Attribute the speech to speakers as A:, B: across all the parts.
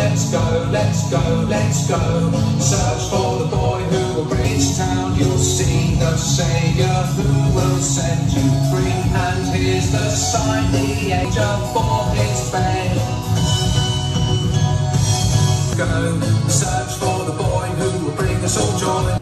A: let's go, let's go, let's go. Search for the boy who will reach town. You'll see the Saviour who will set you free. And here's the sign, the angel for his bed. Go, search for the boy who will bring us all joy.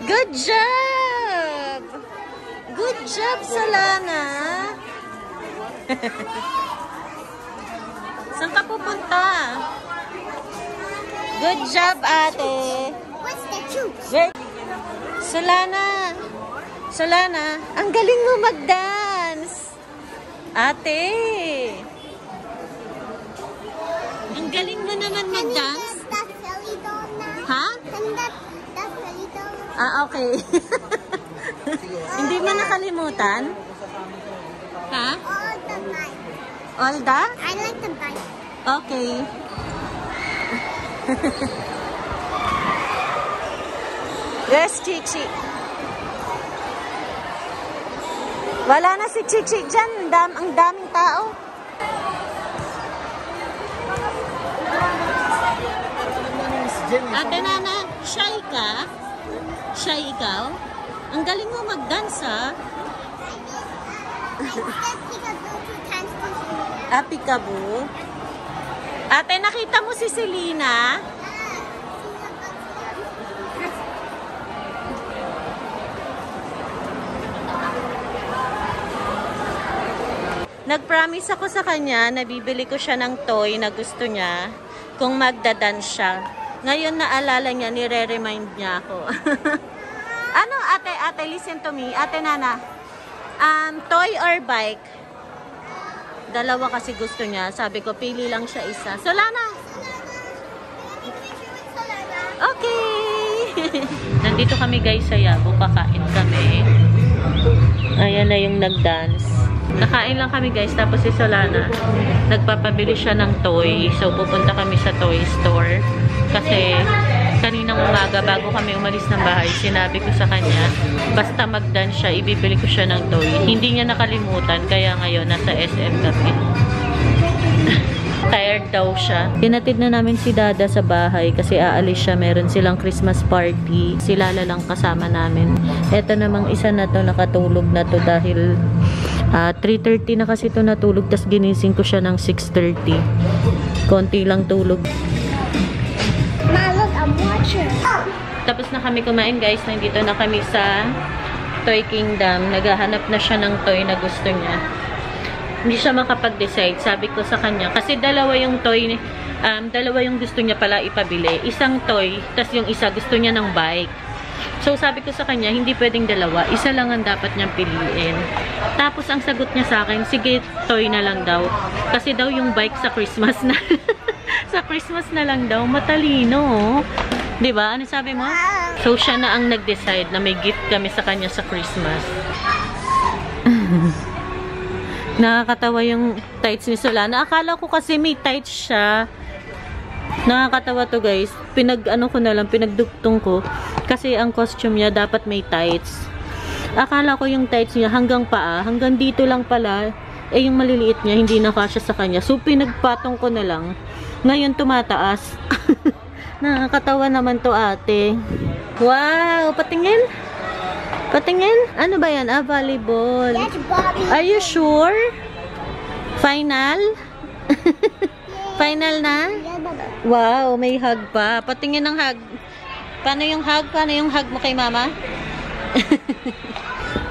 B: Good job! Good job, Solana! Saan ka pupunta? Good job, ate!
C: What's the juice?
B: Solana! Solana, ang galing mo mag-dance! Ate! Ang galing mo naman mag-dance? Ha? Ah, okay. Hindi mo nakalimutan? Ha?
C: All the bike.
B: All the?
C: I like the bike.
B: Okay. Yes, Chichi. Wala na si Chichi dyan. Ang daming tao. Ate Nana, shy ka? Shy ikaw? Ang galing mo mag-dance, ha? Peekaboo. Ate, nakita mo si Selena? Nag-promise ako sa kanya na bibili ko siya ng toy na gusto niya kung magda-dance siya. Ngayon naalala niya, nire-remind niya ako. Ano, ate, listen to me. Ate Nana, toy or bike? Dalawa kasi gusto niya. Sabi ko, pili lang siya isa. Solana! Okay! Nandito kami guys sa Yabo. Kakain kami. Ayan na yung nag-dance. Kakain lang kami guys. Tapos si Solana, nagpapabili siya ng toy. So, pupunta kami sa toy store. Kasi kaninang umaga bago kami umalis ng bahay, sinabi ko sa kanya, basta mag-dance siya, ibibili ko siya ng toy. Hindi niya nakalimutan, kaya ngayon nasa SM kami. Tired daw siya. Tinatid na namin si Dada sa bahay kasi aalis siya. Meron silang Christmas party. Si Lala lang kasama namin. Eto namang isa na to, nakatulog na to dahil 3:30 na kasi ito natulog, tas ginising ko siya ng 6:30. Konti lang tulog.
C: Ma, look, I'm watching.
B: Tapos na kami kumain guys, nandito na kami sa Toy Kingdom. Naghahanap na siya ng toy na gusto niya. Hindi siya makapag-decide. Sabi ko sa kanya, kasi dalawa yung toy, dalawa yung gusto niya pala ipabili. Isang toy, tas yung isa gusto niya ng bike. So sabi ko sa kanya, hindi pwedeng dalawa. Isa lang ang dapat niyang piliin. Tapos ang sagot niya sa akin, sige, toy na lang daw. Kasi daw yung bike sa Christmas na. Sa Christmas na lang daw. Matalino, oh. Diba? Ano sabi mo? So siya na ang nag-decide na may gift kami sa kanya sa Christmas. Nakakatawa yung tights ni Solana. Akala ko kasi may tights siya. Nakakatawa to guys. Pinag-ano ko na lang, pinagdugtong ko. Kasi ang costume niya dapat may tights. Akala ko yung tights niya hanggang paa. Hanggang dito lang pala. Eh yung maliliit niya, hindi na kasya sa kanya. So pinagpatong ko na lang. Ngayon tumataas. Nakakatawa naman to ate. Wow! Patingin? Patingin? Ano ba yan? Volleyball.
C: That's Bobby.
B: Are you sure? Final? Final na?
C: Yeah, Baba.
B: Wow, may hug pa. Patingin ng hug. Paano yung hug? Paano yung hug mo kay mama?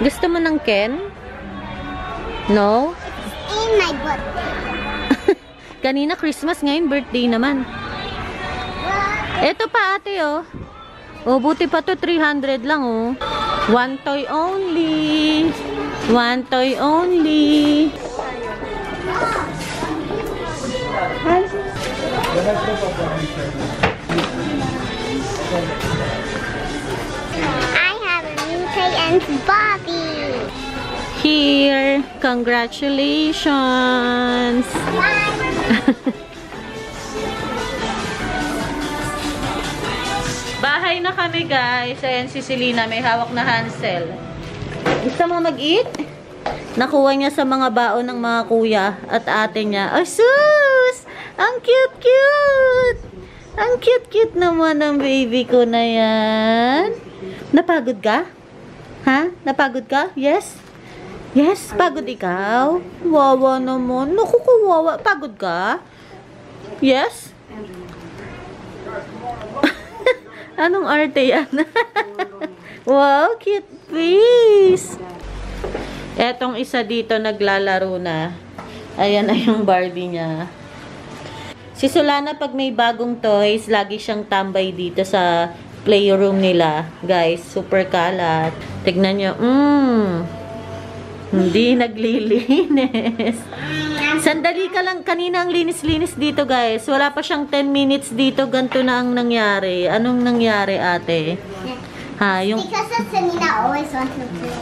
B: Gusto mo ng Ken? No?
C: In my birthday.
B: Kanina Christmas, ngayon birthday naman. Ito pa ate oh. Oh, buti pa to 300 lang oh. One toy only. One toy only.
C: I have a new toy and Bobby.
B: Here, congratulations. Bahay na kami guys. Ayan si Selena, may hawak na Hansel. Gusto mo mag-eat? Nakuha niya sa mga baon ng mga kuya at ate niya. Oh, sus! Ang cute-cute! Ang cute-cute naman ng baby ko na yan. Napagod ka? Ha? Napagod ka? Yes? Yes? Pagod ikaw? Wawa naman. Naku, kawawa. Pagod ka? Yes? Anong arte yan? Wow, cute face! Etong isa dito naglalaro na. Ayan na yung Barbie niya. Si Solana pag may bagong toys, lagi siyang tambay dito sa playroom nila. Guys, super kalat. Tignan nyo. Hindi naglilinis. Sandali ka lang. Kanina ang linis-linis dito guys. Wala pa siyang 10 minutes dito. Ganito na ang nangyari. Anong nangyari ate? Ha, yung...
C: Because of Selena always wants to play.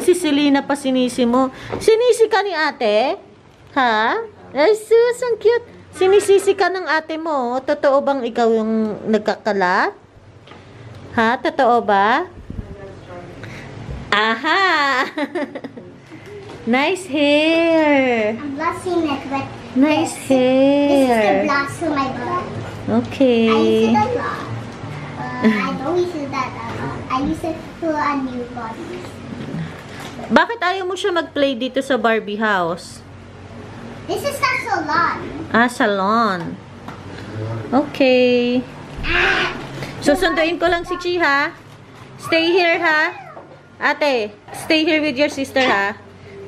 B: Si Selena pa sinisi mo. Sinisi ka ni ate? Ha? Ay sus, ang cute. Sinisisi ka ng ate mo. Totoo bang ikaw yung nagkakalat? Ha? Totoo ba? Aha! Nice hair.
C: I'm blushing it with
B: Nice
C: this. This is the
B: hair.
C: blush for my butt.
B: Okay.
C: I use it a lot. I don't use it that a lot. I use it for a new bodies.
B: Bakit ayaw mo siya mag-play dito sa Barbie house?
C: This is the salon.
B: Ah, salon. Okay. Susunduin ko lang si Chi, ha? Stay here, ha? Ate, stay here with your sister, ha?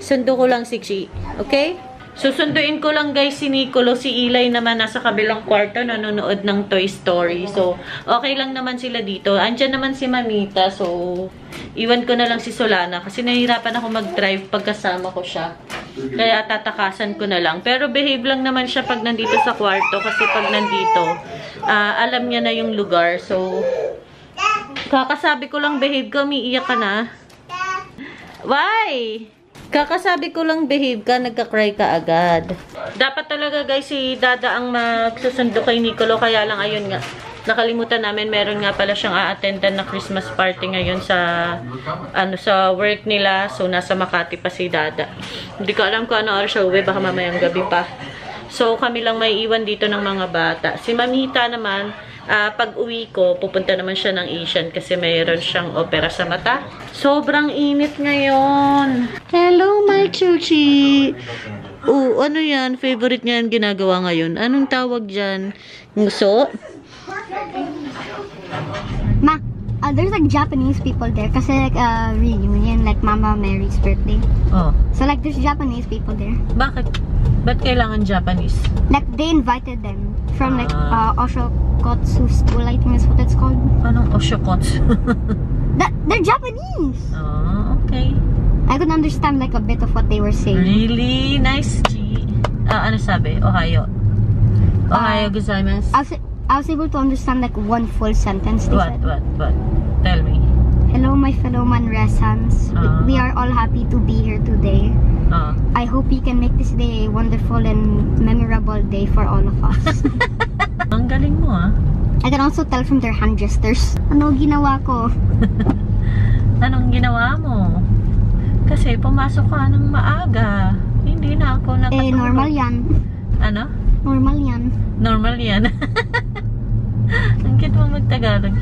B: Sundo ko lang si Chi. Okay? Susunduin ko lang guys si Nicolo. Si Eli naman nasa kabilang kwarto nanonood ng Toy Story. So, okay lang naman sila dito. Andyan naman si Mamita. So, iwan ko na lang si Solana. Kasi nahihirapan ako mag-drive pagkasama ko siya. Kaya tatakasan ko na lang. Pero behave lang naman siya pag nandito sa kwarto. Kasi pag nandito, alam niya na yung lugar. So, kakasabi ko lang behave ka. Umiiyak ka na. Why? Kakasabi ko lang behave ka, nagka-cry ka agad. Dapat talaga guys si Dada ang magsusundo kay Nicolo. Kaya lang ayun nga, nakalimutan namin, meron nga pala siyang a-attendan na Christmas party ngayon sa sa work nila. So nasa Makati pa si Dada. Hindi ko alam kung ano oras siya uwi, baka mamayang gabi pa. So kami lang may iwan dito ng mga bata. Si Mamita naman, Pag uwi ko, pupunta naman siya ng Asian kasi mayroon siyang opera sa mata. Sobrang init ngayon. Hello, my chuchi! Oh, ano yan? Favorite niya yung ginagawa ngayon. Anong tawag dyan? Nguso?
C: Ma, there's like Japanese people there kasi like reunion, like Mama Mary's birthday.
B: Oh.
C: So like there's Japanese people there.
B: Bakit? Ba't kailangan Japanese?
C: Like they invited them from like Oshokotsu school, I think is what it's called.
B: Anong Oshokotsu?
C: They're Japanese.
B: Oh, okay.
C: I could understand like a bit of what they were saying.
B: Really? Nice, Chi. Ano sabi? Ohio. Ohio gozaimasu.
C: I was able to understand like one full sentence they said.
B: What? Tell me.
C: Hello, my fellow Manresans. We are all happy to be here today. I hope you can make this day a wonderful and memorable day for all of us.
B: Ang galing mo, ah.
C: I can also tell from their hand gestures. Ano ginawa ko?
B: Anong ginawa mo? Kasi pumasok ka ng maaga. Hindi na ako nakatulog.
C: Normal yan.
B: Ano?
C: Normal yan.
B: Normal yan. Ang cute mo mag-Tagalog.